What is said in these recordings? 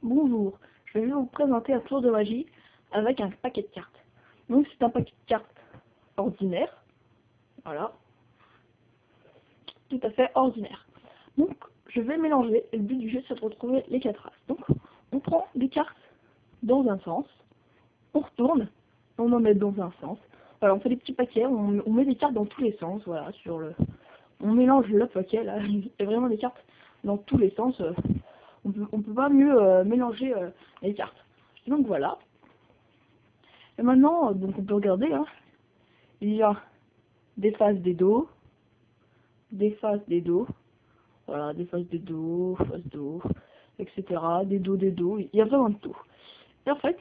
Bonjour, je vais vous présenter un tour de magie avec un paquet de cartes. Donc c'est un paquet de cartes ordinaire, voilà, tout à fait ordinaire. Donc je vais mélanger, et le but du jeu c'est de retrouver les 4 races. Donc on prend des cartes dans un sens, on retourne, on en met dans un sens. Voilà, on fait des petits paquets, on met des cartes dans tous les sens, voilà, on mélange le paquet là, il y a vraiment des cartes dans tous les sens. On peut pas mieux mélanger les cartes. Donc voilà. Et maintenant, donc on peut regarder, hein, il y a des faces des dos, voilà, des faces des dos, faces dos, etc. Des dos, il y a vraiment de tout. Et en fait,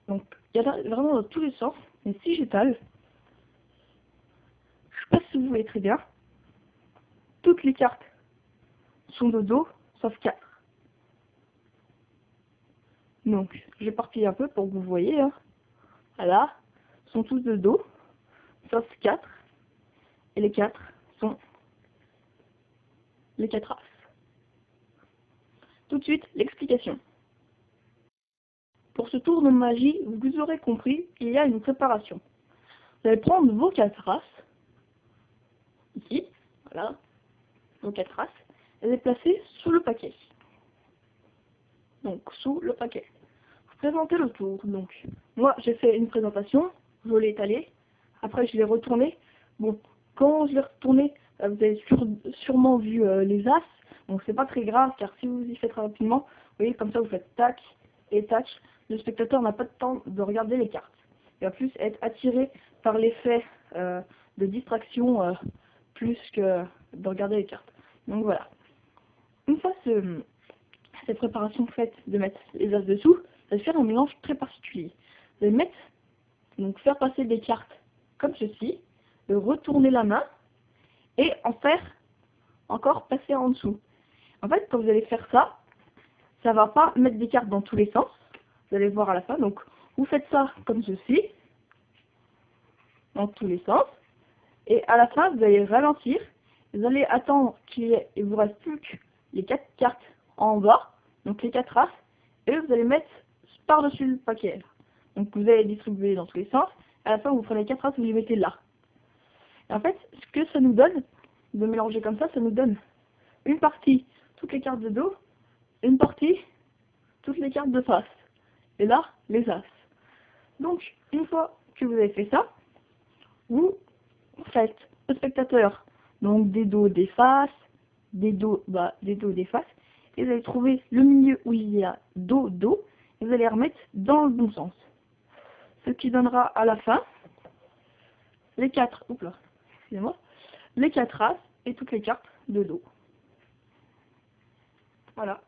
donc il y a vraiment dans tous les sens, mais si j'étale, je sais pas si vous voyez très bien, toutes les cartes sont de dos, sauf 4. Donc, j'ai parti un peu pour que vous voyez, hein. Voilà, sont tous de dos, sauf 4. Et les 4 sont les 4 races. Tout de suite, l'explication. Pour ce tour de magie, vous aurez compris qu'il y a une préparation. Vous allez prendre vos 4 races, ici, voilà, vos 4 races, et les placer sous le paquet. Donc, sous le paquet. Vous présentez le tour, donc. Moi, j'ai fait une présentation, je l'ai étalée, après je l'ai retournée. Bon, quand je l'ai retournée, vous avez sûrement vu les as, donc c'est pas très grave, car si vous y faites rapidement, vous voyez, comme ça vous faites tac et tac, le spectateur n'a pas de temps de regarder les cartes. Il va plus être attiré par l'effet de distraction plus que de regarder les cartes. Donc voilà. Une fois cette préparation faite de mettre les as dessous, ça va faire un mélange très particulier. Vous allez mettre, donc faire passer des cartes comme ceci, de retourner la main et en faire encore passer en dessous. En fait, quand vous allez faire ça, ça va pas mettre des cartes dans tous les sens. Vous allez voir à la fin. Donc, vous faites ça comme ceci, dans tous les sens. Et à la fin, vous allez ralentir. Vous allez attendre qu'il vous reste plus que les 4 cartes en bas, donc les 4 races, et vous allez mettre par-dessus le paquet. Donc vous allez distribuer dans tous les sens. À la fin, vous prenez les 4 races, vous les mettez là. Et en fait, ce que ça nous donne, de mélanger comme ça nous donne une partie, toutes les cartes de dos, une partie, toutes les cartes de face. Et là, les as. Donc, une fois que vous avez fait ça, vous faites au spectateur donc des dos, des faces, des dos, des faces, et vous allez trouver le milieu où il y a dos, et vous allez remettre dans le bon sens. Ce qui donnera à la fin les 4, excusez-moi, les 4 races et toutes les cartes de dos. Voilà.